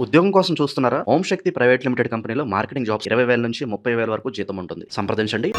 ఉద్యోగం కోసం చూస్తున్నారా? ఓం శక్తి ప్రైవేట్ లిమిటెడ్ కంపెనీలో మార్కెటింగ్ జాబ్స్ 20,000 నుంచి 30,000 వరకు జీతం ఉంటుంది. సంప్రదించండి.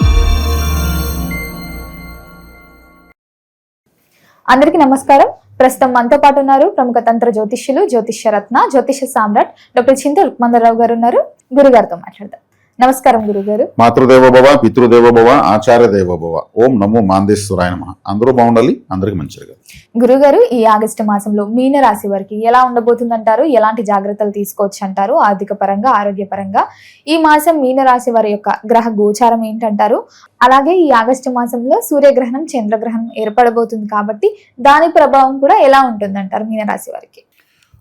అందరికీ నమస్కారం. ప్రస్తుతం మనతో పాటు ఉన్నారు ప్రముఖ తంత్ర జ్యోతిష్యులు, జ్యోతిష్య రత్న, జ్యోతిష సామ్రాట్ డాక్టర్ చింత రుక్మందరావు గారు ఉన్నారు. గురుగారితో మాట్లాడదాం. నమస్కారం గురుగారు. మాతృదేవోభవ, పితృదేవోభవ, ఆచార్య దేవోభవ. ఓం నమో మాందేశ్వరాయ నమః. అందరూ బాగుండాలి, అందరికి మంచిగా. గురుగారు, ఈ ఆగస్టు మాసంలో మీన రాశి వారికి ఎలా ఉండబోతుందంటారు? ఎలాంటి జాగ్రత్తలు తీసుకోవచ్చు అంటారు? ఆర్థిక పరంగా, ఆరోగ్యపరంగా ఈ మాసం మీన రాశి వారి యొక్క గ్రహ గోచారం ఏంటంటారు? అలాగే ఈ ఆగస్టు మాసంలో సూర్యగ్రహణం, చంద్రగ్రహణం ఏర్పడబోతుంది కాబట్టి దాని ప్రభావం కూడా ఎలా ఉంటుందంటారు మీన రాశి వారికి?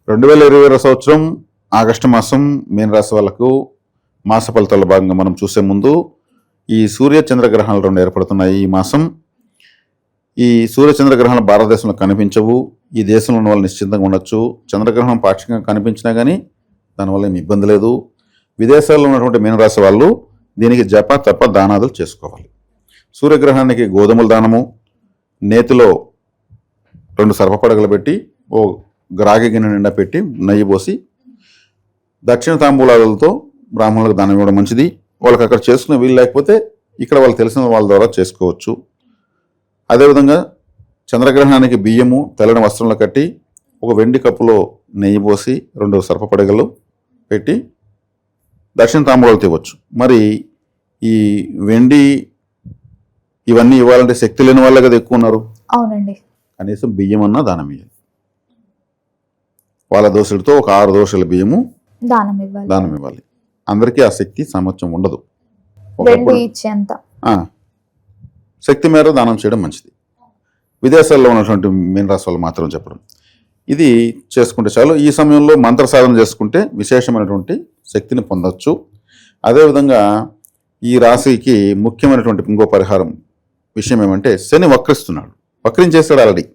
2022 సంవత్సరం ఆగస్టు మాసం మీనరాశి వాళ్ళకు మాస ఫలితాల భాగంగా మనం చూసే ముందు ఈ సూర్య చంద్రగ్రహణాలు రెండు ఏర్పడుతున్నాయి ఈ మాసం. ఈ సూర్య చంద్రగ్రహణాలు భారతదేశంలో కనిపించవు. ఈ దేశంలో ఉన్న వాళ్ళు నిశ్చింతంగా ఉండొచ్చు. చంద్రగ్రహణం పాక్షికంగా కనిపించినా కానీ దానివల్ల ఏమి ఇబ్బంది లేదు. విదేశాల్లో ఉన్నటువంటి మీనరాశి వాళ్ళు దీనికి జప తప దానాదులు చేసుకోవాలి. సూర్యగ్రహణానికి గోధుమల దానము, నేతిలో 2 సర్పపడగలు పెట్టి ఓ రాగి గిన్నె నిండా పెట్టి నెయ్యి పోసి దక్షిణ తాంబూలాలతో బ్రాహ్మణులకు దానం ఇవ్వడం మంచిది. వాళ్ళకి అక్కడ చేసుకునే వీలు లేకపోతే ఇక్కడ వాళ్ళు తెలిసిన వాళ్ళ ద్వారా చేసుకోవచ్చు. అదేవిధంగా చంద్రగ్రహణానికి బియ్యము తెల్లని వస్త్రంలో కట్టి ఒక వెండి కప్పులో నెయ్యి పోసి 2 సర్పపడగలు పెట్టి దక్షిణ తాంబూలాలు తేవచ్చు. మరి ఈ వెండి ఇవన్నీ ఇవ్వాలంటే శక్తి లేని వాళ్ళే కదా ఎక్కువ ఉన్నారు. అవునండి. కనీసం బియ్యం అన్నా దానం ఇవ్వాలి. వాళ్ళ దోశలతో ఒక 6 దోశల బియ్యము దానం ఇవ్వాలి. అందరికీ ఆ శక్తి సామర్థ్యం ఉండదు. శక్తి మేర దానం చేయడం మంచిది. విదేశాల్లో ఉన్నటువంటి మీనరాశి వాళ్ళు మాత్రం చెప్పడం ఇది చేసుకుంటే చాలు. ఈ సమయంలో మంత్ర సాధన చేసుకుంటే విశేషమైనటువంటి శక్తిని పొందవచ్చు. అదేవిధంగా ఈ రాశికి ముఖ్యమైనటువంటి ఇంకో పరిహారం విషయం ఏమంటే, శని వక్రిస్తున్నాడు. వక్రించేస్తాడు ఆల్రెడీ.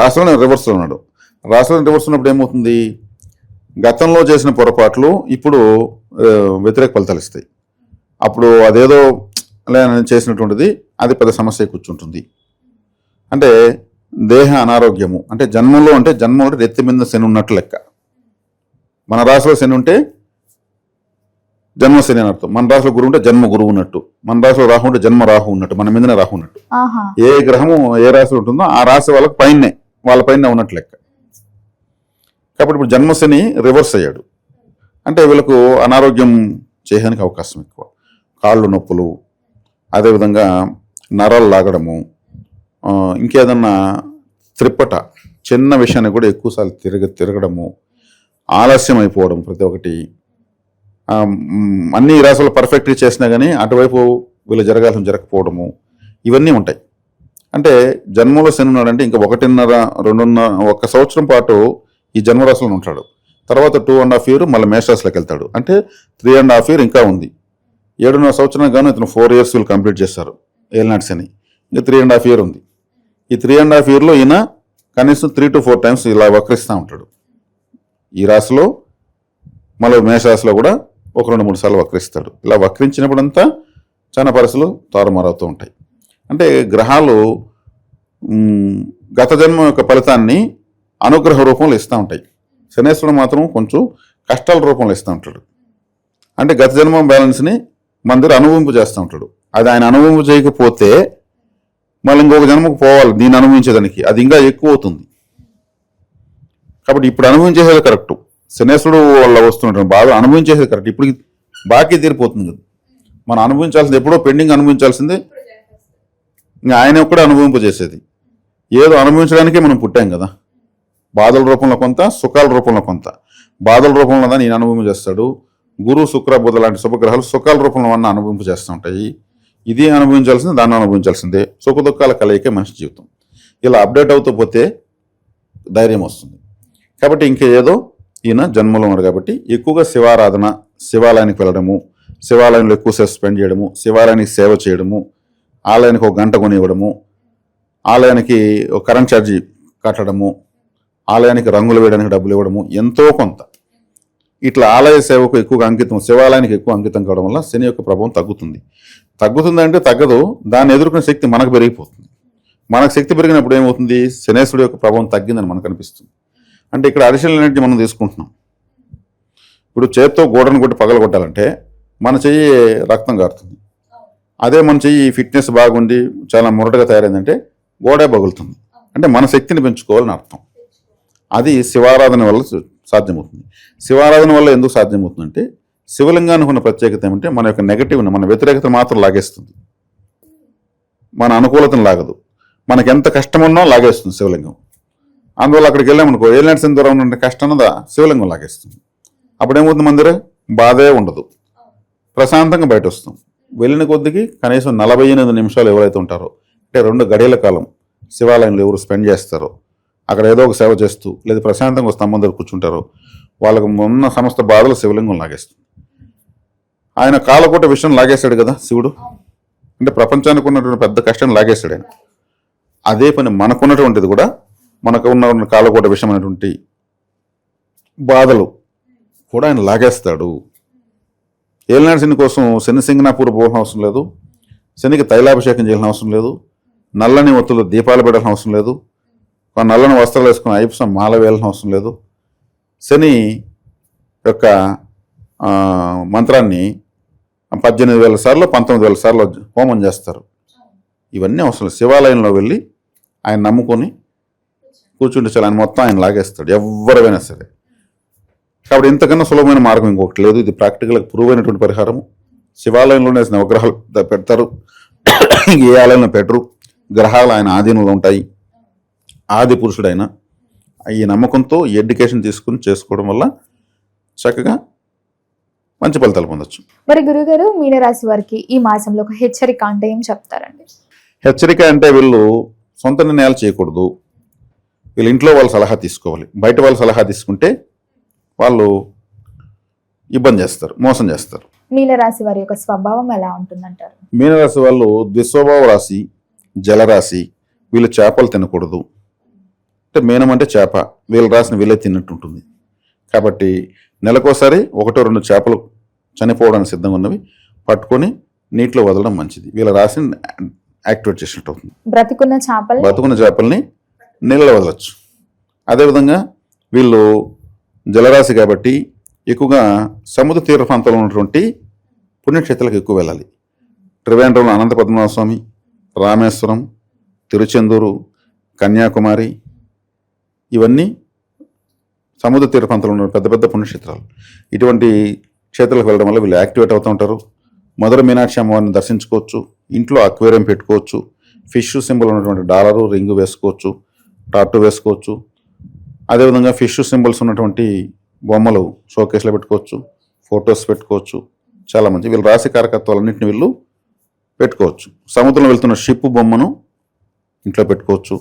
రాశిలోనే రివర్స్లో ఉన్నాడు. రాశిలో రివర్స్ ఉన్నప్పుడు ఏమవుతుంది, గతంలో చేసిన పొరపాట్లు ఇప్పుడు వ్యతిరేక ఫలితాలు ఇస్తాయి. అప్పుడు అదేదో చేసినటువంటిది అది పెద్ద సమస్య కూర్చుంటుంది. అంటే దేహ అనారోగ్యము అంటే జన్మలో రెత్తి మీద శని ఉన్నట్టు లెక్క. మన రాశిలో శని ఉంటే జన్మ శని అని అర్థం. మన రాశిలో గురువు ఉంటే జన్మ గురువు ఉన్నట్టు. మన రాశిలో రాహు ఉంటే జన్మ రాహు ఉన్నట్టు. మన మీదనే రాహు ఉన్నట్టు. ఏ గ్రహము ఏ రాశిలో ఉంటుందో ఆ రాశి వాళ్ళకి వాళ్ళ పైన ఉన్నట్టు లెక్క. కాబట్టి ఇప్పుడు జన్మశని రివర్స్ అయ్యాడు అంటే వీళ్ళకు అనారోగ్యం చేయడానికి అవకాశం ఎక్కువ. కాళ్ళు నొప్పులు, అదేవిధంగా నరాలు లాగడము, ఇంకేదన్నా త్రిప్పట, చిన్న విషయాన్ని కూడా ఎక్కువసార్లు తిరగడము, ఆలస్యం అయిపోవడం, ప్రతి ఒక్కటి అన్ని రాశులు పర్ఫెక్ట్గా చేసినా కానీ అటువైపు వీళ్ళు జరగాల్సిన జరగకపోవడము, ఇవన్నీ ఉంటాయి. అంటే జన్మలో శని ఉన్నాడంటే ఇంకా 1.5-2 సంవత్సరం పాటు ఈ జన్మరాశిలో ఉంటాడు. తర్వాత 2.5 years మళ్ళీ మేషరాశిలోకి వెళ్తాడు. అంటే 3.5 years ఇంకా ఉంది. 7.5 సంవత్సరం గాను ఇతను 4 years వీళ్ళు కంప్లీట్ చేస్తారు ఏలినాటి శని. ఇంకా 3.5 years ఉంది. ఈ 3.5 yearsలో ఈయన కనీసం 3 to 4 times ఇలా వక్రిస్తూ ఉంటాడు. ఈ రాశిలో మళ్ళీ మేషరాశిలో కూడా 1-2-3 సార్లు వక్రిస్తాడు. ఇలా వక్రించినప్పుడంతా చాలా పరిస్థితులు తారుమారవుతూ ఉంటాయి. అంటే గ్రహాలు గత జన్మ యొక్క ఫలితాన్ని అనుగ్రహ రూపంలో ఇస్తూ ఉంటాయి. శనేశ్వరుడు మాత్రం కొంచెం కష్టాల రూపంలో ఇస్తూ ఉంటాడు. అంటే గత జన్మ బ్యాలెన్స్ని మన దగ్గర అనుభవింపు చేస్తూ ఉంటాడు. అది ఆయన అనుభవింపు చేయకపోతే మళ్ళీ ఇంకొక జన్మకు పోవాలి దీన్ని అనుభవించేదానికి. అది ఇంకా ఎక్కువ అవుతుంది. కాబట్టి ఇప్పుడు అనుభవించేసేది కరెక్ట్. శనేశ్వరుడు వల్ల వస్తున్నటువంటి బాధ అనుభవించేసేది కరెక్ట్. ఇప్పుడు బాకీ తీరిపోతుంది కదా. మనం అనుభవించాల్సింది ఎప్పుడో పెండింగ్ అనుభవించాల్సిందే. ఇంకా ఆయన కూడా అనుభవింపు చేసేది. ఏదో అనుభవించడానికే మనం పుట్టాం కదా. బాధల రూపంలో కొంత, సుఖాల రూపంలో కొంత. బాధల రూపంలో దాన్ని ఈయన అనుభవం చేస్తాడు. గురు శుక్ర బుధ లాంటి శుభగ్రహాలు సుఖాల రూపంలో అన్న అనుభవింపు చేస్తూ ఉంటాయి. ఇది అనుభవించాల్సిందే, దాన్ని అనుభవించాల్సిందే. సుఖ దుఃఖాల కలయికే మనిషి జీవితం. ఇలా అప్డేట్ అవుతూ పోతే ధైర్యం వస్తుంది. కాబట్టి ఇంకేదో ఈయన జన్మలో ఉన్నాడు కాబట్టి ఎక్కువగా శివారాధన, శివాలయానికి వెళ్ళడము, శివాలయంలో ఎక్కువసేపు స్పెండ్ చేయడము, శివాలయానికి సేవ చేయడము, ఆలయానికి 1 గంట కొని ఇవ్వడము, ఆలయానికి కరెంట్ ఛార్జీ కట్టడము, ఆలయానికి రంగులు వేయడానికి డబ్బులు ఇవ్వడము, ఎంతో కొంత ఇట్లా ఆలయ సేవకు ఎక్కువగా అంకితం, శివాలయానికి ఎక్కువ అంకితం కావడం వల్ల శని యొక్క ప్రభావం తగ్గుతుంది అంటే తగ్గదు. దాన్ని ఎదుర్కొనే శక్తి మనకు పెరిగిపోతుంది. మనకు శక్తి పెరిగినప్పుడు ఏమవుతుంది, శనేశ్వరుడు యొక్క ప్రభావం తగ్గిందని మనకు అనిపిస్తుంది. అంటే ఇక్కడ అడిషనల్ ఎనర్జీ మనం తీసుకుంటున్నాం. ఇప్పుడు చేత్తో గోడను కొట్టి పగల కొట్టాలంటే మన చెయ్యి రక్తం కారుతుంది. అదే మన చెయ్యి ఫిట్నెస్ బాగుండి చాలా మురటగా తయారైందంటే గోడే పగులుతుంది. అంటే మన శక్తిని పెంచుకోవాలని అర్థం. అది శివారాధన వల్ల సాధ్యమవుతుంది. శివారాధన వల్ల ఎందుకు సాధ్యమవుతుందంటే శివలింగానికి ఉన్న ప్రత్యేకత ఏమంటే మన యొక్క నెగటివ్ని, మన వ్యతిరేకత మాత్రం లాగేస్తుంది, మన అనుకూలతను లాగదు. మనకి ఎంత కష్టం ఉన్నా లాగేస్తుంది శివలింగం. అందువల్ల అక్కడికి వెళ్ళామనుకో, ఏలినాటి దూరం ఉండే కష్టం అన్నదా శివలింగం లాగేస్తుంది. అప్పుడేమవుతుంది, మందిర బాధే ఉండదు, ప్రశాంతంగా బయట వస్తాం. వెళ్ళిన కొద్దికి కనీసం 48 నిమిషాలు ఎవరైతే ఉంటారో, అంటే 2 గడియల కాలం శివాలయంలో ఎవరు స్పెండ్ చేస్తారో, అక్కడ ఏదో ఒక సేవ చేస్తూ లేదా ప్రశాంతంగా స్తంభం దగ్గర కూర్చుంటారో, వాళ్ళకు ఉన్న సమస్త బాధలు శివలింగం లాగేస్తుంది. ఆయన కాలకోట విషయం లాగేశాడు కదా శివుడు. అంటే ప్రపంచానికి ఉన్నటువంటి పెద్ద కష్టాన్ని లాగేశాడు ఆయన. అదే పని మనకున్నటువంటిది కూడా, మనకు ఉన్న కాలకోట విషయం అనేటువంటి బాధలు కూడా ఆయన లాగేస్తాడు. ఏలినాడు శని కోసం శని సింగనాపూర్ పోవాల్సిన అవసరం లేదు, శనికి తైలాభిషేకం చేయాల్సిన అవసరం లేదు, నల్లని ఒత్తులు దీపాలు పెట్టాల్సిన అవసరం లేదు, నల్లని వస్త్రాలు వేసుకుని ఐపుసం మాల వేయాల్సిన అవసరం లేదు. శని యొక్క మంత్రాన్ని 18,000 సార్లు 19,000 సార్లు హోమం చేస్తారు. ఇవన్నీ అవసరం. శివాలయంలో వెళ్ళి ఆయన నమ్ముకొని కూర్చుంటే చాలా, ఆయన మొత్తం ఆయన లాగేస్తాడు ఎవరైనా సరే. కాబట్టి ఇంతకన్నా సులభమైన మార్గం ఇంకొకటి లేదు. ఇది ప్రాక్టికల్గా ప్రూవ్ అయినటువంటి పరిహారము. శివాలయంలోనే నవగ్రహాలు పెడతారు, ఏ ఆలయంలో పెట్టరు. గ్రహాలు ఆయన ఆధీనంలో ఉంటాయి. ఆది పురుషుడు ఆయన. ఈ నమ్మకంతో ఈ ఎడ్యుకేషన్ తీసుకుని చేసుకోవడం వల్ల చక్కగా మంచి ఫలితాలు పొందొచ్చు. మరి గురుగారు, మీనరాశి వారికి ఈ మాసంలో ఒక హెచ్చరిక అంటే ఏం చెప్తారండి? హెచ్చరిక అంటే వీళ్ళు సొంత నిర్ణయాలు చేయకూడదు. వీళ్ళు ఇంట్లో వాళ్ళ సలహా తీసుకోవాలి. బయట వాళ్ళ సలహా తీసుకుంటే వాళ్ళు ఇబ్బంది చేస్తారు, మోసం చేస్తారు. మీనరాశి వారి యొక్క స్వభావం ఎలా ఉంటుందంటారు? మీనరాశి వాళ్ళు ద్విస్వభావ రాశి, జలరాశి. వీళ్ళు చేపలు తినకూడదు. అంటే మీనం అంటే చేప, వీళ్ళ రాశిని వీళ్ళే తిన్నట్టు ఉంటుంది. కాబట్టి నెలకోసారి 1-2 చేపలు చనిపోవడానికి సిద్ధంగా ఉన్నవి పట్టుకొని నీటిలో వదలడం మంచిది. వీళ్ళ రాశిని యాక్టివేట్ చేసినట్టు అవుతుంది. బ్రతుకున్న చేపల్ని నీళ్ళలో వదలచ్చు. అదేవిధంగా వీళ్ళు జలరాశి కాబట్టి ఎక్కువగా సముద్ర తీర ప్రాంతంలో ఉన్నటువంటి పుణ్యక్షేత్రాలకు ఎక్కువ వెళ్ళాలి. త్రివేంద్రంలో అనంత పద్మనాభ స్వామి, రామేశ్వరం, తిరుచెందూరు, కన్యాకుమారి, ఇవన్నీ సముద్ర తీర ప్రాంతంలో ఉన్న పెద్ద పెద్ద పుణ్యక్షేత్రాలు. ఇటువంటి క్షేత్రాలకు వెళ్ళడం వల్ల వీళ్ళు యాక్టివేట్ అవుతూ ఉంటారు. మధుర మీనాక్షి అమ్మవారిని దర్శించుకోవచ్చు. ఇంట్లో అక్వేరియం పెట్టుకోవచ్చు. ఫిష్ సింబల్ ఉన్నటువంటి డాలరు, రింగు వేసుకోవచ్చు, టాటూ వేసుకోవచ్చు. అదేవిధంగా ఫిష్ సింబల్స్ ఉన్నటువంటి బొమ్మలు షోకేస్లో పెట్టుకోవచ్చు, ఫొటోస్ పెట్టుకోవచ్చు. చాలా మంచి వీళ్ళు రాశి కారకత్వాలన్నింటినీ వీళ్ళు పెట్టుకోవచ్చు. సముద్రంలో వెళ్తున్న షిప్ బొమ్మను ఇంట్లో పెట్టుకోవచ్చు.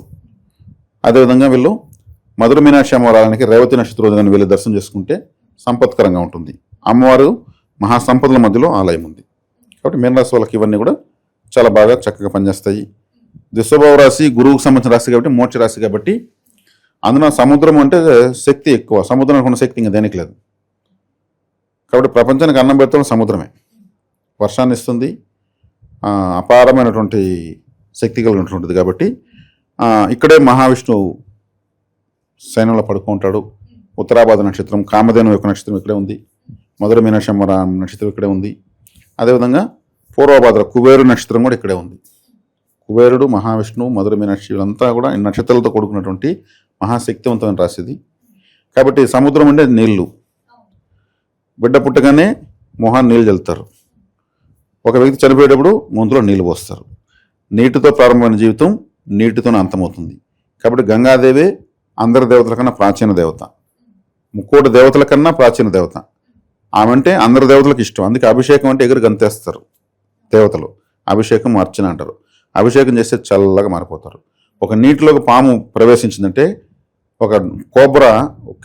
అదేవిధంగా వీళ్ళు మధుర మీనాక్షి అమ్మవారికి రేవతి నక్షత్రం రోజున వీళ్ళు దర్శనం చేసుకుంటే సంపత్కరంగా ఉంటుంది. అమ్మవారు మహాసంపదల మధ్యలో ఆలయం ఉంది. కాబట్టి మీనరాశి వాళ్ళకి ఇవన్నీ కూడా చాలా బాగా చక్కగా పనిచేస్తాయి. దిశోభావ రాశి గురువుకు సంబంధించిన రాశి కాబట్టి, మోక్ష రాశి కాబట్టి, అందులో సముద్రం అంటే శక్తి ఎక్కువ. సముద్రానికి ఉన్న శక్తి ఇంకా దేనికి లేదు. కాబట్టి ప్రపంచానికి అన్నం పెడతాం సముద్రమే. వర్షాన్ని ఇస్తుంది, అపారమైనటువంటి శక్తి కలిగినటువంటిది. కాబట్టి ఇక్కడే మహావిష్ణువు సైన్యంలో పడుకుంటాడు. ఉత్తరాభాద్ర నక్షత్రం, కామధేను యొక్క నక్షత్రం ఇక్కడే ఉంది. మధుర మీనాక్షి అమ్మవారి నక్షత్రం ఇక్కడే ఉంది. అదేవిధంగా పూర్వభాద్ర కుబేరు నక్షత్రం కూడా ఇక్కడే ఉంది. కుబేరుడు, మహావిష్ణువు, మధుర మీనాక్షి వీళ్ళంతా కూడా ఈ నక్షత్రాలతో కూడుకున్నటువంటి మహాశక్తివంతమైన రాశిది. కాబట్టి సముద్రం అంటే నీళ్లు. బిడ్డ పుట్టగానే మొహాన్ని నీళ్ళు చల్లుతారు. ఒక వ్యక్తి చనిపోయేటప్పుడు ముందులో నీళ్లు పోస్తారు. నీటితో ప్రారంభమైన జీవితం నీటితోనే అంతమవుతుంది. కాబట్టి గంగాదేవే అందరి దేవతల కన్నా ప్రాచీన దేవత, 3 దేవతల కన్నా ప్రాచీన దేవత. ఆమె అంటే అందరి దేవతలకు ఇష్టం. అందుకే అభిషేకం అంటే ఎగురు గంతేస్తారు దేవతలు. అభిషేకం అర్చన అంటారు. అభిషేకం చేస్తే చల్లగా మారిపోతారు. ఒక నీటిలోకి పాము ప్రవేశించిందంటే, ఒక కోబ్రా,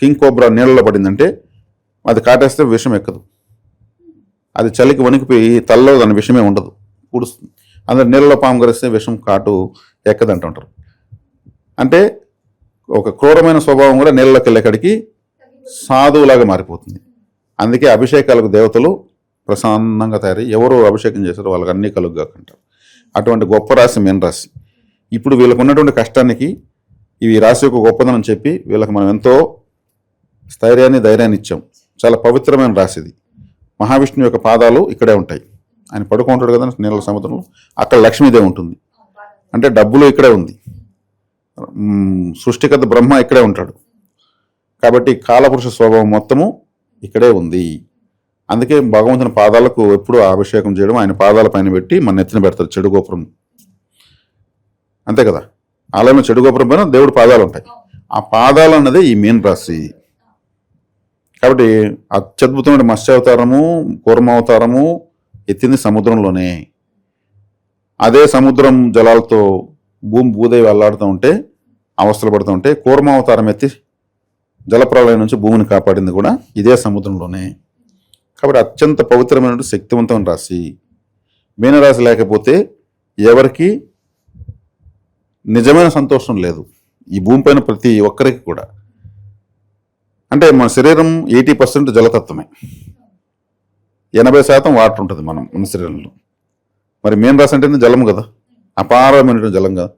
కింగ్ కోబ్రా నీళ్ళలో పడిందంటే అది కాటేస్తే విషం ఎక్కదు. అది చలికి వణికిపోయి తలలో దాని విషమే ఉండదు, పూడుస్తుంది. అందులో నీళ్ళలో పాము కరిస్తే విషం కాటు ఎక్కదంటుంటారు. అంటే ఒక క్రూరమైన స్వభావం కూడా నీళ్ళలోకి వెళ్ళేకాడికి సాధువులాగా మారిపోతుంది. అందుకే అభిషేకాలకు దేవతలు ప్రశాంతంగా తయారై ఎవరు అభిషేకం చేశారో వాళ్ళకి అన్నీ కలుగుగాకంటారు. అటువంటి గొప్ప రాశి మీనరాశి. ఇప్పుడు వీళ్ళకు ఉన్నటువంటి కష్టానికి ఇవి రాశి యొక్క గొప్పదనం చెప్పి వీళ్ళకి మనం ఎంతో స్థైర్యాన్ని ధైర్యాన్ని ఇచ్చాం. చాలా పవిత్రమైన రాశి ఇది. మహావిష్ణువు యొక్క పాదాలు ఇక్కడే ఉంటాయి. ఆయన పడుకుంటాడు కదా నీళ్ళ సముద్రంలో, అక్కడ లక్ష్మీదేవి ఉంటుంది. అంటే డబ్బులు ఇక్కడే ఉంది. సృష్టికర్త బ్రహ్మ ఇక్కడే ఉంటాడు. కాబట్టి కాలపురుష స్వభావం మొత్తము ఇక్కడే ఉంది. అందుకే భగవంతుని పాదాలకు ఎప్పుడు అభిషేకం చేయడం, ఆయన పాదాల పైన పెట్టి మన నెత్తిన పెడతారు చెడు గోపురం. అంతే కదా, ఆలయంలో చెడు గోపురం పైన దేవుడి పాదాలు ఉంటాయి. ఆ పాదాలు అన్నదే ఈ మీన రాశి. కాబట్టి అత్యద్భుతమైన మత్స్యావతారము, కూర్మావతారము ఎత్తింది సముద్రంలోనే. అదే సముద్రం జలాలతో భూదేవి అల్లాడుతూ ఉంటే, అవస్థలు పడుతూ ఉంటే, కూర్మావతారం ఎత్తి జలప్రలయం నుంచి భూమిని కాపాడింది కూడా ఇదే సముద్రంలోనే. కాబట్టి అత్యంత పవిత్రమైన శక్తివంతమైన రాశి మీనరాశి. లేకపోతే ఎవరికి నిజమైన సంతోషం లేదు ఈ భూమిపైన ప్రతి ఒక్కరికి కూడా. అంటే మన శరీరం 80% జలతత్వమే, 80% వాటర్ ఉంటుంది మన శరీరంలో. మరి మీనరాశి అంటేనే జలం కదా, అపారమైన జలం కదా.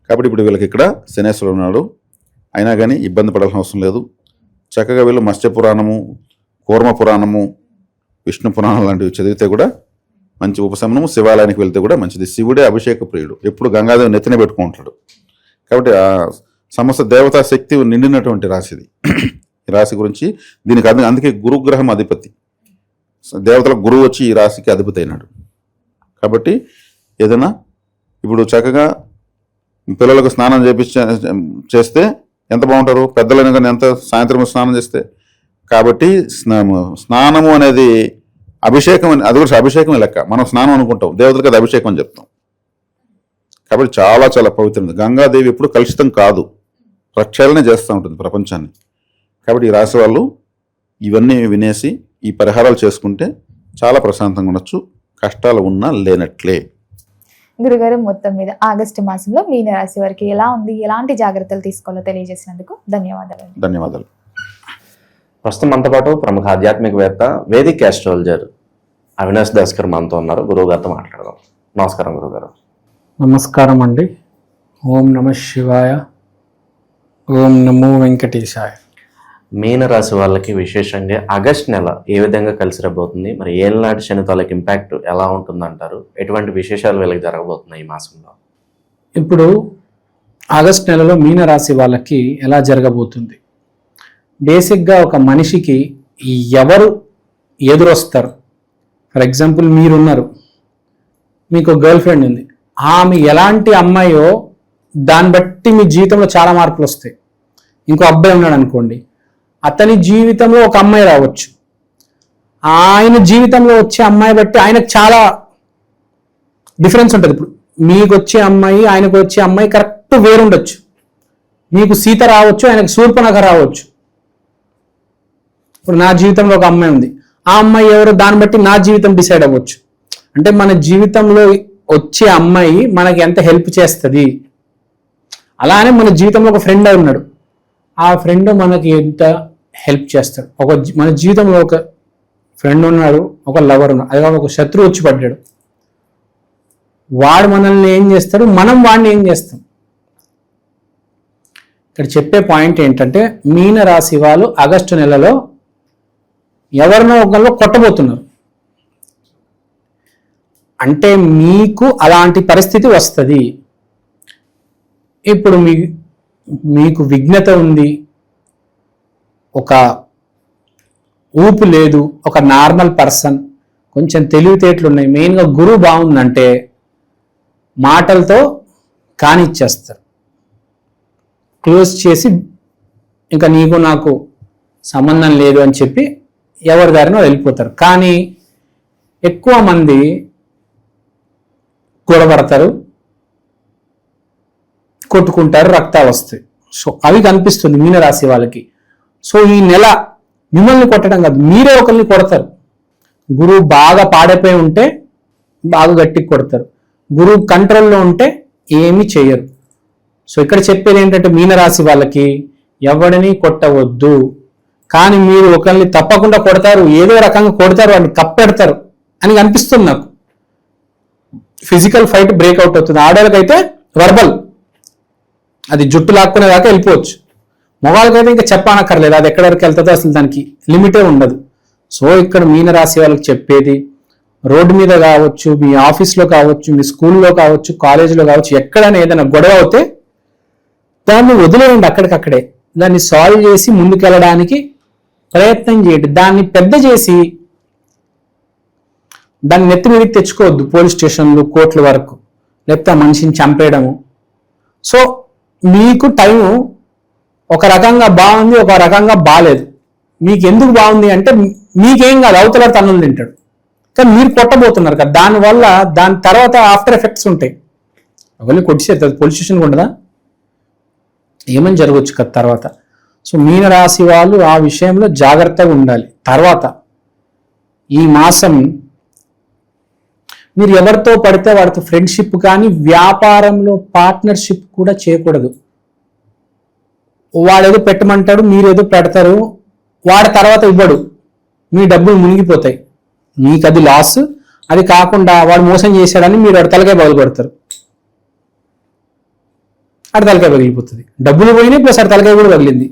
కాబట్టి ఇప్పుడు వీళ్ళకి ఇక్కడ శనేశ్వరుడు ఉన్నాడు. అయినా కానీ ఇబ్బంది పడాల్సిన అవసరం లేదు. చక్కగా వీళ్ళు మత్స్య పురాణము, కూర్మ పురాణము, విష్ణు పురాణం లాంటివి చదివితే కూడా మంచి ఉపశమనము. శివాలయానికి వెళ్తే కూడా మంచిది. శివుడే అభిషేక ప్రియుడు, ఎప్పుడు గంగాదేవి నెత్తిన పెట్టుకుంటాడు. కాబట్టి ఆ సమస్త దేవతా శక్తి నిండినటువంటి రాశిది ఈ రాశి గురించి. దీనికి అందుకే గురుగ్రహం అధిపతి, దేవతలకు గురువు వచ్చి ఈ రాశికి అధిపతి అయినాడు. కాబట్టి ఏదైనా ఇప్పుడు చక్కగా పిల్లలకు స్నానం చేస్తే ఎంత బాగుంటారు, పెద్దలైన కానీ ఎంత సాయంత్రం స్నానం చేస్తే. కాబట్టి స్నానము అనేది అభిషేకం అని, అది కూడా అభిషేకమే లెక్క. మనం స్నానం అనుకుంటాం, దేవతలకు అది అభిషేకం అని చెప్తాం. కాబట్టి చాలా చాలా పవిత్రమైనది. గంగాదేవి ఎప్పుడు కలుషితం కాదు, ప్రక్షాళన చేస్తూ ఉంటుంది ప్రపంచాన్ని. కాబట్టి ఈ రాశి వాళ్ళు ఇవన్నీ వినేసి ఈ పరిహారాలు చేసుకుంటే చాలా ప్రశాంతంగా ఉండొచ్చు. కష్టాలు ఉన్నా లేనట్లే. గురుగారు, మొత్తం మీద ఆగస్టు మాసంలో మీనరాశి వారికి ఎలా ఉంది, ఎలాంటి జాగ్రత్తలు తీసుకోవాలో తెలియజేసినందుకు ధన్యవాదాలు. ధన్యవాదాలు. ప్రస్తుతం మనతో పాటు ప్రముఖ ఆధ్యాత్మికవేత్త, వేదిక్ ఆస్ట్రాలజర్ అవినాష్ దాస్ గారు మనతో ఉన్నారు. గురువు గారితో మాట్లాడదాం. నమస్కారం గురుగారు. నమస్కారం అండి. ఓం నమ శివాయ, ఓం నమో వెంకటేశాయ. మీనరాశి వాళ్ళకి విశేషంగా ఆగస్ట్ నెల ఏ విధంగా కలిసి రాబోతుంది, మరి ఏళ్ళనాటి శని తాలూకు ఇంపాక్ట్ ఎలా ఉంటుందంటారు, ఎటువంటి విశేషాలు వీళ్ళకి జరగబోతున్నాయి ఈ మాసంలో? ఇప్పుడు ఆగస్ట్ నెలలో మీనరాశి వాళ్ళకి ఎలా జరగబోతుంది? బేసిక్గా ఒక మనిషికి ఎవరు ఎదురొస్తారు? ఫర్ ఎగ్జాంపుల్ మీరున్నారు, మీకు గర్ల్ ఫ్రెండ్ ఉంది, ఆమె ఎలాంటి అమ్మాయో దాన్ని బట్టి మీ జీవితంలో చాలా మార్పులు వస్తాయి. ఇంకో అబ్బాయి ఉన్నాడు అనుకోండి, అతని జీవితంలో ఒక అమ్మాయి రావచ్చు, ఆయన జీవితంలో వచ్చే అమ్మాయి బట్టి ఆయనకు చాలా డిఫరెన్స్ ఉంటుంది. ఇప్పుడు మీకు వచ్చే అమ్మాయి, ఆయనకు వచ్చే అమ్మాయి కరెక్ట్ వేరుండొచ్చు. మీకు సీత రావచ్చు, ఆయనకు శూర్పణఖ రావచ్చు. ఇప్పుడు నా జీవితంలో ఒక అమ్మాయి ఉంది, ఆ అమ్మాయి ఎవరో దాన్ని బట్టి నా జీవితం డిసైడ్ అవ్వచ్చు. అంటే మన జీవితంలో వచ్చే అమ్మాయి మనకి ఎంత హెల్ప్ చేస్తుంది. అలానే మన జీవితంలో ఒక ఫ్రెండ్ ఉన్నాడు, ఆ ఫ్రెండ్ మనకి ఎంత హెల్ప్ చేస్తాడు. మన జీవితంలో ఒక ఫ్రెండ్ ఉన్నాడు, ఒక లవర్ ఉన్నాడు, అదే ఒక శత్రువు వచ్చి పడ్డాడు, వాడు మనల్ని ఏం చేస్తాడు, మనం వాడిని ఏం చేస్తాం. ఇక్కడ చెప్పే పాయింట్ ఏంటంటే, మీన రాశి వాళ్ళు ఆగస్టు నెలలో ఎవరినో ఒకరిలో కొట్టబోతున్నారు. అంటే మీకు అలాంటి పరిస్థితి వస్తుంది. ఇప్పుడు మీకు విఘ్నత ఉంది, ఒక ఊపు లేదు, ఒక నార్మల్ పర్సన్, కొంచెం తెలివితేటలు ఉన్నాయి, మెయిన్గా గురువు బాగుందంటే మాటలతో కానిచ్చేస్తారు, క్లోజ్ చేసి ఇంకా నీకు నాకు సంబంధం లేదు అని చెప్పి ఎవరి దారినో వెళ్ళిపోతారు. కానీ ఎక్కువ మంది గొడవడతారు, కొట్టుకుంటారు, రక్తాలు వస్తాయి. సో అవి కనిపిస్తుంది మీనరాశి వాళ్ళకి. సో ఈ నెల మిమ్మల్ని కొట్టడం కాదు, మీరే ఒకరిని కొడతారు. గురువు బాగా పాడైపోయి ఉంటే బాగా గట్టికి కొడతారు, గురువు కంట్రోల్లో ఉంటే ఏమీ చేయరు. సో ఇక్కడ చెప్పేది ఏంటంటే, మీనరాశి వాళ్ళకి ఎవరిని కొట్టవద్దు, కానీ మీరు ఒకరిని తప్పకుండా కొడతారు, ఏదో రకంగా కొడతారు, వాడిని కప్పెడతారు అని అనిపిస్తుంది నాకు. ఫిజికల్ ఫైట్ బ్రేక్అవుట్ అవుతుంది. ఆడవాళ్ళకైతే వర్బల్, అది జుట్టు లాక్కునేదాకా వెళ్ళిపోవచ్చు. మగవాళ్ళకైతే ఇంకా చెప్పనక్కర్లేదు, అది ఎక్కడి వరకు వెళ్తుందో అసలు దానికి లిమిటే ఉండదు. సో ఇక్కడ మీనరాశి వాళ్ళకి చెప్పేది, రోడ్డు మీద కావచ్చు, మీ ఆఫీస్లో కావచ్చు, మీ స్కూల్లో కావచ్చు, కాలేజీలో కావచ్చు, ఎక్కడైనా ఏదైనా గొడవ అవుతే దాన్ని వదిలేయండి అక్కడికక్కడే. దాన్ని సాల్వ్ చేసి ముందుకెళ్ళడానికి ప్రయత్నం చేయండి. దాన్ని పెద్ద చేసి దాన్ని నెత్తి మీదకి తెచ్చుకోవద్దు, పోలీస్ స్టేషన్లు, కోర్టుల వరకు, లేకపోతే ఆ మనిషిని చంపేయడము. సో మీకు టైము ఒక రకంగా బాగుంది, ఒక రకంగా బాగాలేదు. మీకు ఎందుకు బాగుంది అంటే మీకేం కాదు, అవతల తన్నులు తింటాడు, కానీ మీరు కొట్టబోతున్నారు కదా, దానివల్ల దాని తర్వాత ఆఫ్టర్ ఎఫెక్ట్స్ ఉంటాయి. అవన్నీ కొట్టిసేది పోలీస్ స్టేషన్కి ఉండదా, ఏమని జరగవచ్చు కదా తర్వాత. సో మీనరాశి వాళ్ళు ఆ విషయంలో జాగ్రత్తగా ఉండాలి. తర్వాత ఈ మాసం మీరు ఎవరితో పడితే వాడితో ఫ్రెండ్షిప్ కానీ వ్యాపారంలో పార్ట్నర్షిప్ కూడా చేయకూడదు. వాడేదో పెట్టమంటాడు, మీరేదో పెడతారు, వాడి తర్వాత ఇవ్వడు, మీ డబ్బులు మునిగిపోతాయి, మీకు అది లాస్. అది కాకుండా వాడు మోసం చేశాడని మీరు వాడి తలకాయ పగలగొడతారు, ఆడి తలకాయ పగిలిపోతుంది, డబ్బులు పోయినాయి ప్లస్ ఆడి తలకాయ కూడా పగిలింది.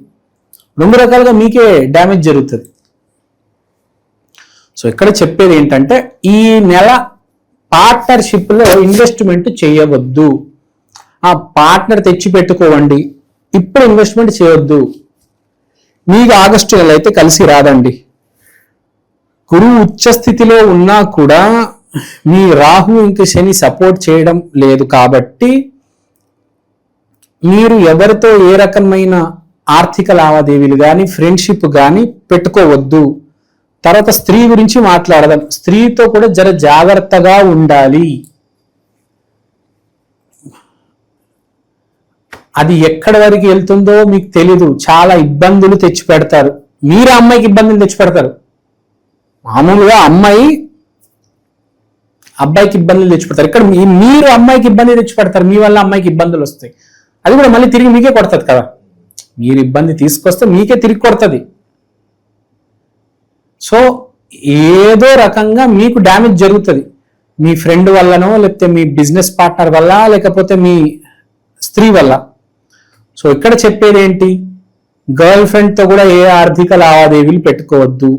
2 రకాలుగా మీకే డ్యామేజ్ జరుగుతుంది. సో ఇక్కడ చెప్పేది ఏంటంటే ఈ నెల పార్ట్నర్షిప్లో ఇన్వెస్ట్మెంట్ చేయవద్దు. ఆ పార్ట్నర్ తెచ్చి పెట్టుకోవండి, ఇప్పుడు ఇన్వెస్ట్మెంట్ చేయొద్దు. మీకు ఆగస్టు నెల అయితే కలిసి రాదండి. గురువు ఉచ్చ స్థితిలో ఉన్నా కూడా మీ రాహు ఇంక శని సపోర్ట్ చేయడం లేదు కాబట్టి మీరు ఎవరితో ఏ రకమైన ఆర్థిక లావాదేవీలు కానీ ఫ్రెండ్షిప్ కానీ పెట్టుకోవద్దు. తర్వాత స్త్రీ గురించి మాట్లాడదాం. స్త్రీతో కూడా జర జాగ్రత్తగా ఉండాలి. అది ఎక్కడి వరకు వెళ్తుందో మీకు తెలీదు, చాలా ఇబ్బందులు తెచ్చి పెడతారు. మీరు అమ్మాయికి ఇబ్బందులు తెచ్చి పెడతారు. మామూలుగా అమ్మాయి అబ్బాయికి ఇబ్బందులు తెచ్చి పెడతారు, ఇక్కడ మీరు అమ్మాయికి ఇబ్బంది తెచ్చి పెడతారు, మీ వల్ల అమ్మాయికి ఇబ్బందులు వస్తాయి. అది కూడా మళ్ళీ తిరిగి మీకే కొడుతుంది కదా, మీరు ఇబ్బంది తీసుకొస్తే మీకే తిరిగి కొడుతుంది. సో ఏదో రకంగా మీకు డ్యామేజ్ జరుగుతుంది, మీ ఫ్రెండ్ వల్లనో, లేకపోతే మీ బిజినెస్ పార్ట్నర్ వల్ల, లేకపోతే మీ స్త్రీ వల్ల. సో ఇక్కడ చెప్పేది ఏంటి, గర్ల్ ఫ్రెండ్తో కూడా ఏ ఆర్థిక లావాదేవీలు పెట్టుకోవద్దు.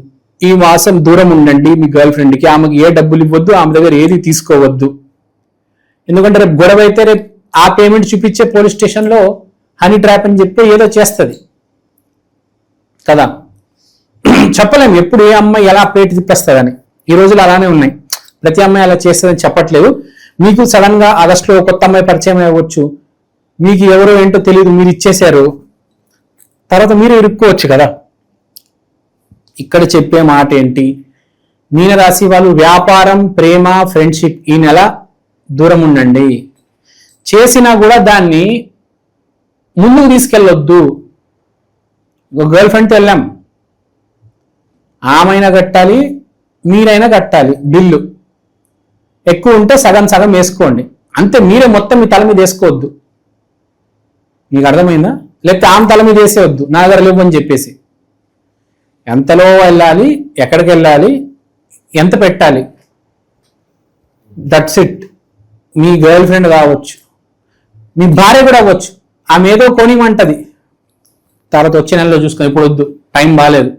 ఈ మాసం దూరం ఉండండి మీ గర్ల్ ఫ్రెండ్కి, ఆమెకి ఏ డబ్బులు ఇవ్వద్దు, ఆమె దగ్గర ఏది తీసుకోవద్దు. ఎందుకంటే రేపు గొడవ అయితే రేపు ఆ పేమెంట్ చూపించే పోలీస్ స్టేషన్లో హనీ ట్రాప్ అని చెప్పి ఏదో చేస్తుంది కదా. చెప్పలేము ఎప్పుడు ఏ అమ్మాయి ఎలా ప్లేట్ తిప్పేస్తుందని. ఈ రోజులు అలానే ఉన్నాయి, ప్రతి అమ్మాయి అలా చేస్తుందని చెప్పట్లేదు. మీకు సడన్ గా ఆగస్టులో కొత్త అమ్మాయి పరిచయం అవ్వచ్చు, మీకు ఎవరో ఏంటో తెలియదు, మీరు ఇచ్చేశారు, తర్వాత మీరు ఇరుక్కోవచ్చు కదా. ఇక్కడ చెప్పే మాట ఏంటి, మీనరాశి వాళ్ళు వ్యాపారం, ప్రేమ, ఫ్రెండ్షిప్ ఈ నెల దూరం ఉండండి. చేసినా కూడా దాన్ని ముందుకు తీసుకెళ్ళొద్దు. ఒక గర్ల్ ఫ్రెండ్తో వెళ్ళాం, ఆమైనా కట్టాలి, మీరైనా కట్టాలి బిల్లు. ఎక్కువ ఉంటే సగం సగం వేసుకోండి అంతే, మీరే మొత్తం మీ తల మీద వేసుకోవద్దు. మీకు అర్థమైందా? లేకపోతే ఆమె తల మీద వేసేవద్దు, నా దగ్గర లేవు అని చెప్పేసి. ఎంతలో వెళ్ళాలి, ఎక్కడికి వెళ్ళాలి, ఎంత పెట్టాలి, that's it. Me girl friend కావచ్చు, మీ భార్య కూడా అవ్వచ్చు, ఆమె ఏదో కొనిమంటది, తర్వాత వచ్చే నెలలో చూసుకొని ఇప్పుడు వద్దు, టైం బాగాలేదు,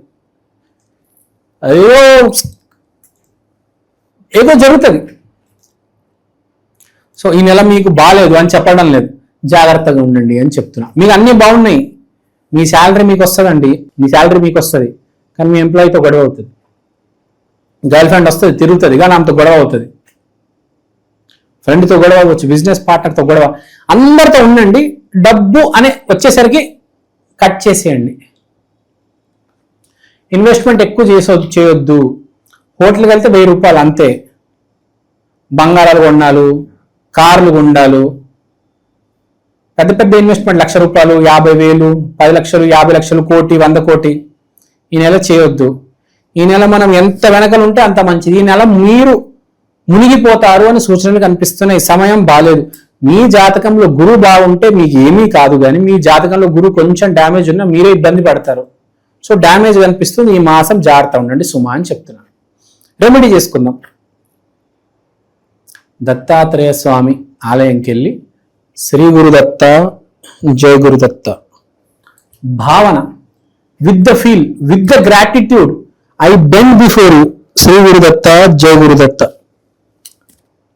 అయ్యో ఏదో జరుగుతుంది. సో ఈ నెల మీకు బాగాలేదు అని చెప్పడం లేదు, జాగ్రత్తగా ఉండండి అని చెప్తున్నా. మీకు అన్నీ బాగున్నాయి, మీ శాలరీ మీకు వస్తుందండి, మీ శాలరీ మీకు వస్తుంది, కానీ మీ ఎంప్లాయీతో గొడవ అవుతుంది. గర్ల్ ఫ్రెండ్ వస్తుంది, తిరుగుతుంది, కానీ ఆమెతో గొడవ అవుతుంది. ఫ్రెండ్తో గొడవ అవ్వచ్చు, బిజినెస్ పార్ట్నర్తో గొడవ, అందరితో ఉండండి. డబ్బు అనే వచ్చేసరికి కట్ చేసేయండి. ఇన్వెస్ట్మెంట్ ఎక్కువ చేయొద్దు. హోటల్కి వెళ్తే 1000 రూపాయలు అంతే. బంగారాలు కొన్నాలు, కార్లు కొన్నాలు, పెద్ద పెద్ద ఇన్వెస్ట్మెంట్ 1,00,000 రూపాయలు, 50,000, 10 లక్షలు, 50 లక్షలు, కోటి, 100 కోటి ఈ నెల చేయొద్దు. ఈ నెల మనం ఎంత వెనకలు ఉంటే అంత మంచిది. ఈ నెల మీరు మునిగిపోతారు అని సూచనలు కనిపిస్తున్నాయి. సమయం బాగాలేదు. మీ జాతకంలో గురువు బాగుంటే మీకు ఏమీ కాదు, కానీ మీ జాతకంలో గురువు కొంచెం డ్యామేజ్ ఉన్నా మీరే ఇబ్బంది పడతారు. సో డ్యామేజ్ కనిపిస్తుంది, ఈ మాసం జాగ్రత్త ఉండండి సుమా అని చెప్తున్నాను. రెమెడీ చేసుకుందాం. దత్తాత్రేయ స్వామి ఆలయంకి వెళ్ళి శ్రీ గురుదత్త, జయ గురుదత్త భావన, with the feel, with the gratitude, I bend before you Shri Gurudatta, జయ గురుదత్త.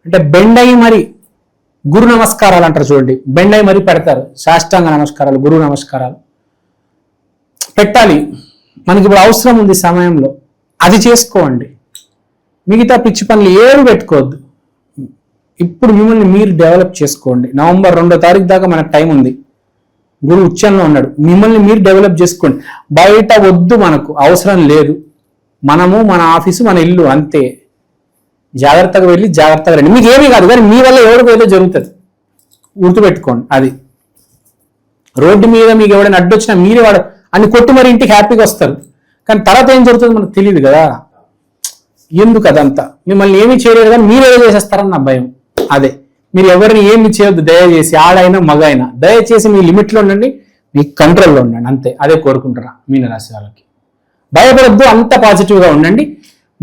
అంటే బెండ్ అయ్యి మరి గురు నమస్కారాలు అంటారు చూడండి, బెండ్ అయ్యి మరి పెడతారు. సాష్టాంగ నమస్కారాలు, గురు నమస్కారాలు పెట్టాలి. మనకి ఇప్పుడు అవసరం ఉంది సమయంలో, అది చేసుకోండి. మిగతా పిచ్చి పనులు ఏమి పెట్టుకోవద్దు. ఇప్పుడు మిమ్మల్ని మీరు డెవలప్ చేసుకోండి. నవంబర్ 2వ తారీఖు దాకా మనకు టైం ఉంది. గురువు ఉచ్చంలో ఉన్నాడు. మిమ్మల్ని మీరు డెవలప్ చేసుకోండి. బయట వద్దు, మనకు అవసరం లేదు. మనము, మన ఆఫీసు, మన ఇల్లు అంతే. జాగ్రత్తగా వెళ్ళి జాగ్రత్తగా రండి. మీకు ఏమీ కాదు, కానీ మీ వల్ల ఎవరికో ఏదో జరుగుతుంది, గుర్తుపెట్టుకోండి. అది రోడ్డు మీద మీకు ఎవడైనా అడ్డొచ్చినా మీరే వాడు అన్ని కొట్టి మరి ఇంటికి హ్యాపీగా వస్తారు. కానీ తర్వాత ఏం జరుగుతుందో మనకు తెలియదు కదా. ఎందుకు అదంతా? మిమ్మల్ని ఏమీ చేయలేదు కానీ మీరేదో చేసేస్తారని నా భయం. అదే, మీరు ఎవరిని ఏమి చేయొద్దు దయచేసి, ఆడైనా మగ అయినా దయచేసి మీ లిమిట్లో ఉండండి, మీ కంట్రోల్లో ఉండండి అంతే. అదే కోరుకుంటారా మీనరాశి వాళ్ళకి. భయపడద్దు, అంత పాజిటివ్గా ఉండండి.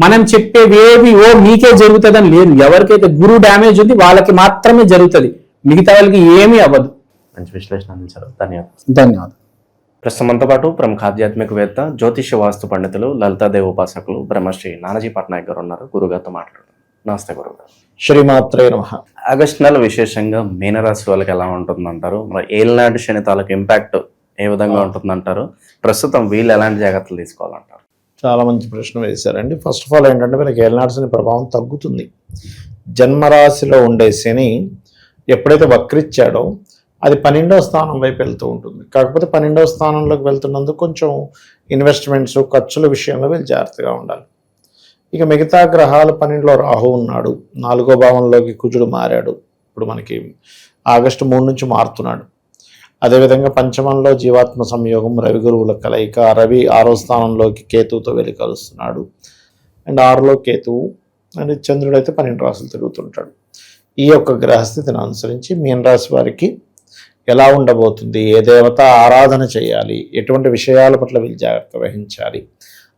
మనం చెప్పేవేవి మీకే జరుగుతుందని లేదు. ఎవరికైతే గురువు డ్యామేజ్ ఉంది వాళ్ళకి మాత్రమే జరుగుతుంది, మిగతా వాళ్ళకి ఏమీ అవ్వదు. మంచి విశ్లేషణ అందించారు, ధన్యవాదాలు. ధన్యవాదాలు. ప్రస్తుతం మనతో పాటు ప్రముఖ ఆధ్యాత్మికవేత్త, జ్యోతిష్య వాస్తు పండితులు, లలితాదేవి ఉపాసకులు బ్రహ్మశ్రీ నానాజీ పట్నాయక్ గారు ఉన్నారు. గురుగారితో మాట్లాడుతున్నారు. నమస్తే గురుగారు. శ్రీమాత్రే నమః. ఆగస్టు నెల విశేషంగా మీనరాశి వాళ్ళకి ఎలా ఉంటుందంటారు? మరి ఏలినాటి శని తాలూకు ఇంపాక్ట్ ఏ విధంగా ఉంటుందంటారు? ప్రస్తుతం వీళ్ళు ఎలాంటి జాగ్రత్తలు తీసుకోవాలంటారు? చాలా మంచి ప్రశ్న వేశారండి. ఫస్ట్ ఆఫ్ ఆల్ ఏంటంటే వీళ్ళకి ఏలినాటి శని ప్రభావం తగ్గుతుంది. జన్మరాశిలో ఉండే శని ఎప్పుడైతే వక్రిచ్చాడో అది 12వ స్థానం వైపు వెళ్తూ ఉంటుంది. కాకపోతే 12వ స్థానంలోకి వెళ్తున్నందుకు కొంచెం ఇన్వెస్ట్మెంట్స్, ఖర్చుల విషయంలో వీళ్ళు జాగ్రత్తగా ఉండాలి. ఇక మిగతా గ్రహాలు 12లో రాహు ఉన్నాడు, 4వ భావంలోకి కుజుడు మారాడు. ఇప్పుడు మనకి ఆగస్టు 3 నుంచి మారుతున్నాడు. అదేవిధంగా పంచమంలో జీవాత్మ సంయోగం, రవి గురువుల కలయిక. రవి 6వ స్థానంలోకి కేతువుతో వెళ్ళి కలుస్తున్నాడు. అండ్ 6లో కేతువు అండ్ చంద్రుడు అయితే 12 రాశులు తిరుగుతుంటాడు. ఈ యొక్క గ్రహస్థితిని అనుసరించి మీన రాశి వారికి ఎలా ఉండబోతుంది, ఏ దేవత ఆరాధన చేయాలి, ఎటువంటి విషయాల పట్ల వీళ్ళు జాగ్రత్త వహించాలి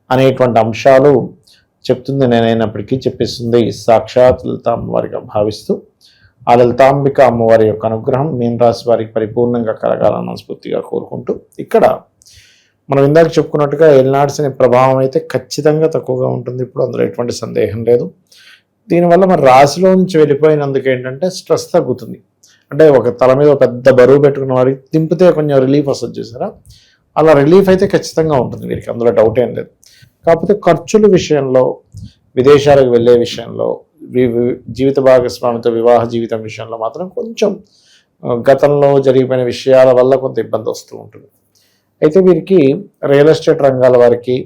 అనేటువంటి అంశాలు చెప్తుంది నేనైనప్పటికీ చెప్పిస్తుంది సాక్షాత్ లలిత అమ్మవారిగా భావిస్తూ, ఆ లలితాంబిక అమ్మవారి యొక్క అనుగ్రహం మీన రాశి వారికి పరిపూర్ణంగా కలగాలని మనస్ఫూర్తిగా కోరుకుంటూ, ఇక్కడ మనం ఇందాక చెప్పుకున్నట్టుగా ఏలినాటి శని ప్రభావం అయితే ఖచ్చితంగా తక్కువగా ఉంటుంది. ఇప్పుడు అందులో ఎటువంటి సందేహం లేదు. దీనివల్ల మరి రాశిలో నుంచి వెళ్ళిపోయినందుకు ఏంటంటే స్ట్రెస్ తగ్గుతుంది. అంటే ఒక తల మీద పెద్ద బరువు పెట్టుకున్న వారికి దింపితే కొంచెం రిలీఫ్ వస్తుంది చూసారా, అలా రిలీఫ్ అయితే ఖచ్చితంగా ఉంటుంది వీరికి, అందులో డౌట్ ఏం లేదు. కాకపోతే ఖర్చుల విషయంలో, విదేశాలకు వెళ్ళే విషయంలో, జీవిత భాగస్వామితో వివాహ జీవితం విషయంలో మాత్రం కొంచెం గతంలో జరిగిపోయిన విషయాల వల్ల కొంత ఇబ్బంది వస్తూ ఉంటుంది. అయితే వీరికి రియల్ ఎస్టేట్ రంగాల వారికి,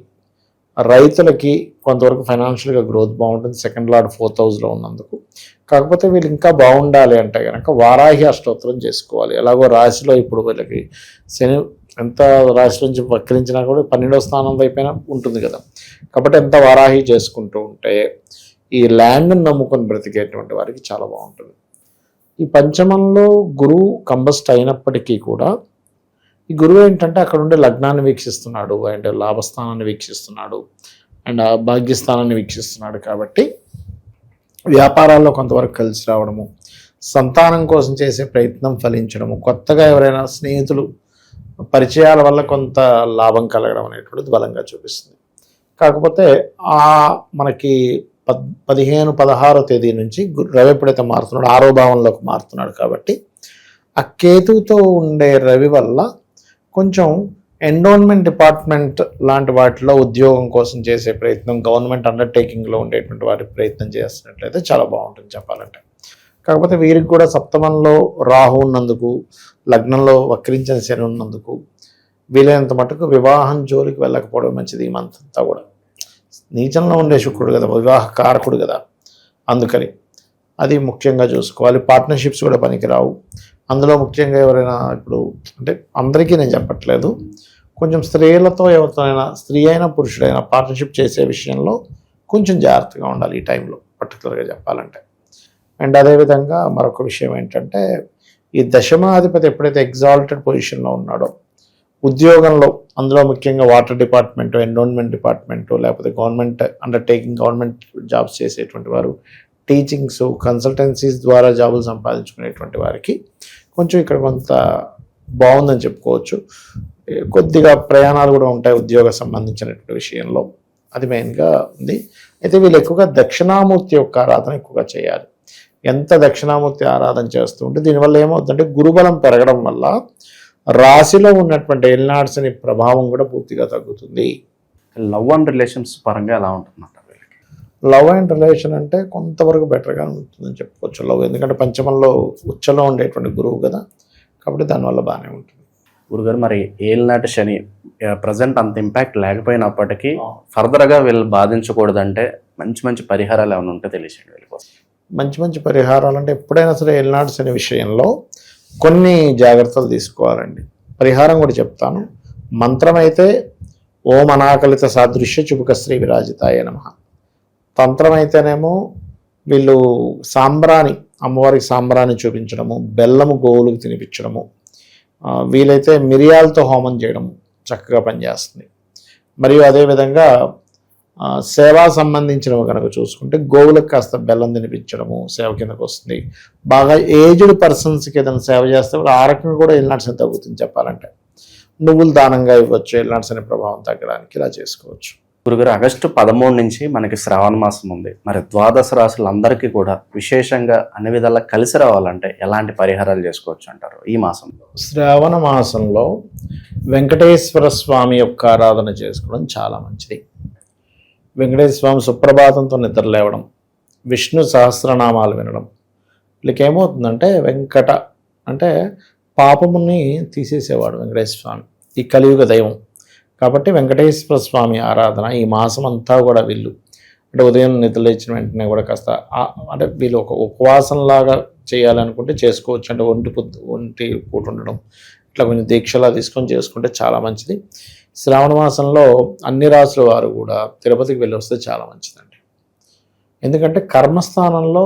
రైతులకి కొంతవరకు ఫైనాన్షియల్గా గ్రోత్ బాగుంటుంది. సెకండ్ లార్డ్ 4th హౌస్లో ఉన్నందుకు. కాకపోతే వీళ్ళు ఇంకా బాగుండాలి అంటే కనుక వారాహి అష్టోత్తరం చేసుకోవాలి. ఎలాగో రాశిలో ఇప్పుడు వీళ్ళకి శని ఎంత రాశి నుంచి వక్రించినా కూడా 12వ స్థానం వైపైనా ఉంటుంది కదా, కాబట్టి ఎంత వారాహి చేసుకుంటూ ఉంటే ఈ ల్యాండ్ని నమ్ముకొని బ్రతికేటువంటి వారికి చాలా బాగుంటుంది. ఈ పంచమంలో గురువు కంబస్ట్ అయినప్పటికీ కూడా ఈ గురువు ఏంటంటే అక్కడ ఉండే లగ్నాన్ని వీక్షిస్తున్నాడు, అండ్ లాభస్థానాన్ని వీక్షిస్తున్నాడు, అండ్ భాగ్యస్థానాన్ని వీక్షిస్తున్నాడు. కాబట్టి వ్యాపారాల్లో కొంతవరకు కలిసి రావడము, సంతానం కోసం చేసే ప్రయత్నం ఫలించడము, కొత్తగా ఎవరైనా స్నేహితులు పరిచయాల వల్ల కొంత లాభం కలగడం అనేటువంటిది బలంగా చూపిస్తుంది. కాకపోతే మనకి 15-16వ తేదీ నుంచి రవి ఎప్పుడైతే మారుతున్నాడు 6వ భావంలోకి మారుతున్నాడు కాబట్టి ఆ కేతువుతో ఉండే రవి వల్ల కొంచెం ఎండోన్మెంట్ డిపార్ట్మెంట్ లాంటి వాటిలో ఉద్యోగం కోసం చేసే ప్రయత్నం, గవర్నమెంట్ అండర్టేకింగ్లో ఉండేటువంటి వాటి ప్రయత్నం చేస్తున్నట్లయితే చాలా బాగుంటుంది చెప్పాలంటే. కాకపోతే వీరికి కూడా సప్తమంలో రాహు ఉన్నందుకు, లగ్నంలో వక్రించిన శని ఉన్నందుకు వీలైనంత మటుకు వివాహం జోలికి వెళ్ళకపోవడం మంచిది. ఈ మంత్ అంతా కూడా నీచంలో ఉండే శుక్రుడు కదా, వివాహ కారకుడు కదా, అందుకని అది ముఖ్యంగా చూసుకోవాలి. పార్ట్నర్షిప్స్ కూడా పనికిరావు. అందులో ముఖ్యంగా ఎవరైనా, ఇప్పుడు అంటే అందరికీ నేను చెప్పట్లేదు, కొంచెం స్త్రీలతో ఎవరితోనైనా, స్త్రీ అయినా పురుషుడైనా పార్ట్నర్షిప్ చేసే విషయంలో కొంచెం జాగ్రత్తగా ఉండాలి ఈ టైంలో పర్టికులర్గా చెప్పాలంటే. అండ్ అదేవిధంగా మరొక విషయం ఏంటంటే, ఈ దశమాధిపతి ఎప్పుడైతే ఎగ్జాల్టెడ్ పొజిషన్లో ఉన్నాడో ఉద్యోగంలో, అందులో ముఖ్యంగా వాటర్ డిపార్ట్మెంటు, ఎన్విరాన్మెంట్ డిపార్ట్మెంటు, లేకపోతే గవర్నమెంట్ అండర్టేకింగ్, గవర్నమెంట్ జాబ్స్ చేసేటువంటి వారు, టీచింగ్స్, కన్సల్టెన్సీస్ ద్వారా జాబులు సంపాదించుకునేటువంటి వారికి కొంచెం ఇక్కడ కొంత బాగుందని చెప్పుకోవచ్చు. కొద్దిగా ప్రయాణాలు కూడా ఉంటాయి ఉద్యోగ సంబంధించినటువంటి విషయంలో, అది మెయిన్గా ఉంది. అయితే వీళ్ళు ఎక్కువగా దక్షిణామూర్తి యొక్క ఆరాధన ఎక్కువగా చేయాలి. ఎంత దక్షిణామూర్తి ఆరాధన చేస్తూ ఉంటే దీనివల్ల ఏమవుతుందంటే గురుబలం పెరగడం వల్ల రాశిలో ఉన్నటువంటి ఏలినాడ్స్ అనే ప్రభావం కూడా పూర్తిగా తగ్గుతుంది. లవ్ అండ్ రిలేషన్స్ పరంగా ఎలా ఉంటుందంటారు వీళ్ళకి? లవ్ అండ్ రిలేషన్ అంటే కొంతవరకు బెటర్గా ఉంటుందని చెప్పుకోవచ్చు. లవ్ ఎందుకంటే పంచమంలో ఉచ్చలో ఉండేటువంటి గురువు కదా, కాబట్టి దానివల్ల బాగానే ఉంటుంది. గురుగారు, మరి ఏలినాటి శని ప్రజెంట్ అంత ఇంపాక్ట్ లేకపోయినప్పటికీ ఫర్దర్గా వీళ్ళు బాధించకూడదంటే మంచి మంచి పరిహారాలు ఏమైనా ఉంటే తెలియచేయండి వీళ్ళ కోసం. మంచి మంచి పరిహారాలు అంటే ఎప్పుడైనా సరే ఏలినాడ్స్ అనే విషయంలో కొన్ని జాగ్రత్తలు తీసుకోవాలండి. పరిహారం కూడా చెప్తాను. మంత్రం అయితే ఓం అనాకలిత సాదృశ్య చుబుక శ్రీ విరాజితాయ నమః. తంత్రం అయితేనేమో వీళ్ళు సాంబ్రాణి, అమ్మవారికి సాంబ్రాణి చూపించడము, బెల్లము గోవులకు తినిపించడము, వీలైతే మిరియాలతో హోమం చేయడం చక్కగా పనిచేస్తుంది. మరియు అదేవిధంగా సేవా సంబంధించినవి కనుక చూసుకుంటే గోవులకు కాస్త బెల్లం తినిపించడము సేవ కిందకు వస్తుంది. బాగా ఏజ్డ్ పర్సన్స్కి ఏదైనా సేవ చేస్తే ఆ రకంగా కూడా ఏలినాడ్స్ అని తగ్గుతుంది. చెప్పాలంటే నువ్వులు దానంగా ఇవ్వచ్చు, ఏలినాడ్స్ అనే ప్రభావం తగ్గడానికి ఇలా చేసుకోవచ్చు. గురుగారు, ఆగస్టు 13 నుంచి మనకి శ్రావణ మాసం ఉంది. మరి ద్వాదశ రాశులందరికీ కూడా విశేషంగా అన్ని విధాలా కలిసి రావాలంటే ఎలాంటి పరిహారాలు చేసుకోవచ్చు అంటారు ఈ మాసంలో? శ్రావణ మాసంలో వెంకటేశ్వర స్వామి యొక్క ఆరాధన చేసుకోవడం చాలా మంచిది. వెంకటేశ్వర స్వామి సుప్రభాతంతో నిద్రలేవడం, విష్ణు సహస్రనామాలు వినడం, వీళ్ళకి ఏమవుతుందంటే వెంకట అంటే పాపముని తీసేసేవాడు వెంకటేశ్వర స్వామి, ఈ కలియుగ దైవం. కాబట్టి వెంకటేశ్వర స్వామి ఆరాధన ఈ మాసం అంతా కూడా వీళ్ళు అంటే ఉదయం నిద్రలేచిన వెంటనే కూడా కాస్త అంటే వీళ్ళు ఒక ఉపవాసంలాగా చేయాలనుకుంటే చేసుకోవచ్చు. అంటే ఒంటి పూట ఉండడం, ఇట్లా కొంచెం దీక్షలా తీసుకొని చేసుకుంటే చాలా మంచిది. శ్రావణ మాసంలో అన్ని రాసుల వారు కూడా తిరుపతికి వెళ్ళి వస్తే చాలా మంచిదండి. ఎందుకంటే కర్మస్థానంలో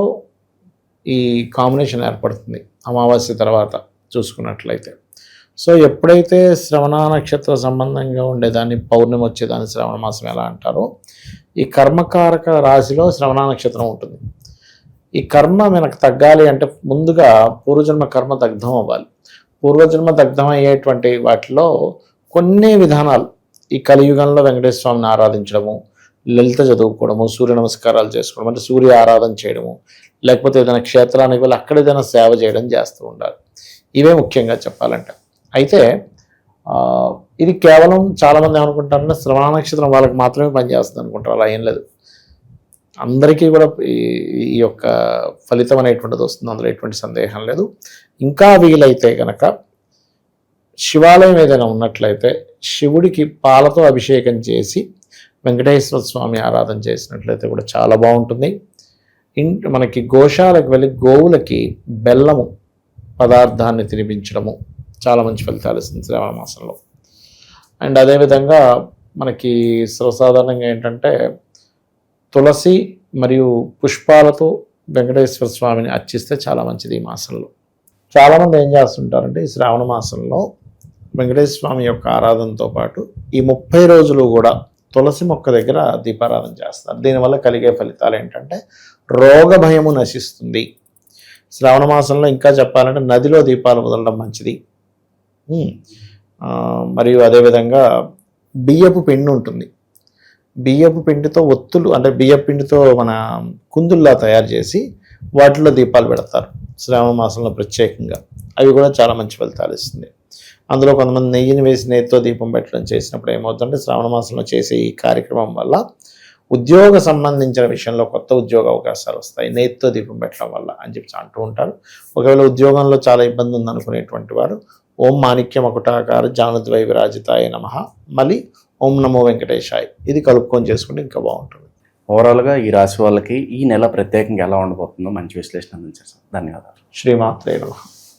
ఈ కాంబినేషన్ ఏర్పడుతుంది అమావాస్య తర్వాత చూసుకున్నట్లయితే. సో ఎప్పుడైతే శ్రవణ నక్షత్ర సంబంధంగా ఉండేదాన్ని పౌర్ణమి వచ్చేదాన్ని శ్రవణ మాసం ఎలా అంటారో, ఈ కర్మకారక రాశిలో శ్రవణ నక్షత్రం ఉంటుంది. ఈ కర్మ మనకు తగ్గాలి అంటే ముందుగా పూర్వజన్మ కర్మ దగ్ధం అవ్వాలి. పూర్వజన్మ దగ్ధం అయ్యేటువంటి వాటిలో కొన్ని విధానాలు ఈ కలియుగంలో వెంకటేశ్వర స్వామిని ఆరాధించడము, లలిత చదువుకోవడము, సూర్య నమస్కారాలు చేసుకోవడం, అంటే సూర్య ఆరాధన చేయడము, లేకపోతే ఏదైనా క్షేత్రానికి వెళ్ళి అక్కడ ఏదైనా సేవ చేయడం చేస్తూ ఉండాలి. ఇవే ముఖ్యంగా చెప్పాలంటే. అయితే ఇది కేవలం చాలామంది ఏమనుకుంటారంటే శ్రవణ నక్షత్రం వాళ్ళకి మాత్రమే పనిచేస్తుంది అనుకుంటారు. అలా ఏం లేదు, అందరికీ కూడా ఈ యొక్క ఫలితం అనేటువంటిది వస్తుంది, అందులో ఎటువంటి సందేహం లేదు. ఇంకా వీలైతే కనుక శివాలయం ఏదైనా ఉన్నట్లయితే శివుడికి పాలతో అభిషేకం చేసి వెంకటేశ్వర స్వామి ఆరాధన చేసినట్లయితే కూడా చాలా బాగుంటుంది. మనకి గోశాలకు వెళ్ళి గోవులకి బెల్లము పదార్థాన్ని తినిపించడము చాలా మంచి ఫలితాలు ఇస్తుంది శ్రావణ మాసంలో. అండ్ అదేవిధంగా మనకి సర్వసాధారణంగా ఏంటంటే తులసి మరియు పుష్పాలతో వెంకటేశ్వర స్వామిని అర్చిస్తే చాలా మంచిది ఈ మాసంలో. చాలామంది ఏం చేస్తుంటారంటే ఈ శ్రావణ మాసంలో వెంకటేశ్వర స్వామి యొక్క ఆరాధనతో పాటు ఈ 30 రోజులు కూడా తులసి మొక్క దగ్గర దీపారాధన చేస్తారు. దీనివల్ల కలిగే ఫలితాలు ఏంటంటే రోగ భయము నశిస్తుంది. శ్రావణ మాసంలో ఇంకా చెప్పాలంటే నదిలో దీపాలు వదలడం మంచిది. మరియు అదేవిధంగా బియ్యపు పిండి ఉంటుంది, బియ్యపు పిండితో ఒత్తులు అంటే బియ్యపు పిండితో మన కుందుల్లా తయారు చేసి వాటిలో దీపాలు పెడతారు శ్రావణ మాసంలో ప్రత్యేకంగా. అవి కూడా చాలా మంచి ఫలితాలు ఇస్తుంది. అందులో కొంతమంది నెయ్యిని వేసి నెయ్యితో దీపం పెట్టడం చేసినప్పుడు ఏమవుతుందంటే శ్రావణ మాసంలో చేసే ఈ కార్యక్రమం వల్ల ఉద్యోగ సంబంధించిన విషయంలో కొత్త ఉద్యోగ అవకాశాలు వస్తాయి నెయ్యితో దీపం పెట్టడం వల్ల అని చెప్పి అంటూ ఉంటారు. ఒకవేళ ఉద్యోగంలో చాలా ఇబ్బంది ఉందనుకునేటువంటి వారు ఓం మాణిక్య మకుటాకార జానుద్వై విరాజితాయ నమః, మళ్ళీ ఓం నమో వెంకటేశాయ్ ఇది కలుపుకొని చేసుకుంటే ఇంకా బాగుంటుంది. ఓవరాల్గా ఈ రాశి వాళ్ళకి ఈ నెల ప్రత్యేకంగా ఎలా ఉండబోతుందో మంచి విశ్లేషణ అందించారు సార్. ధన్యవాదాలు. శ్రీమాత్రే నమః.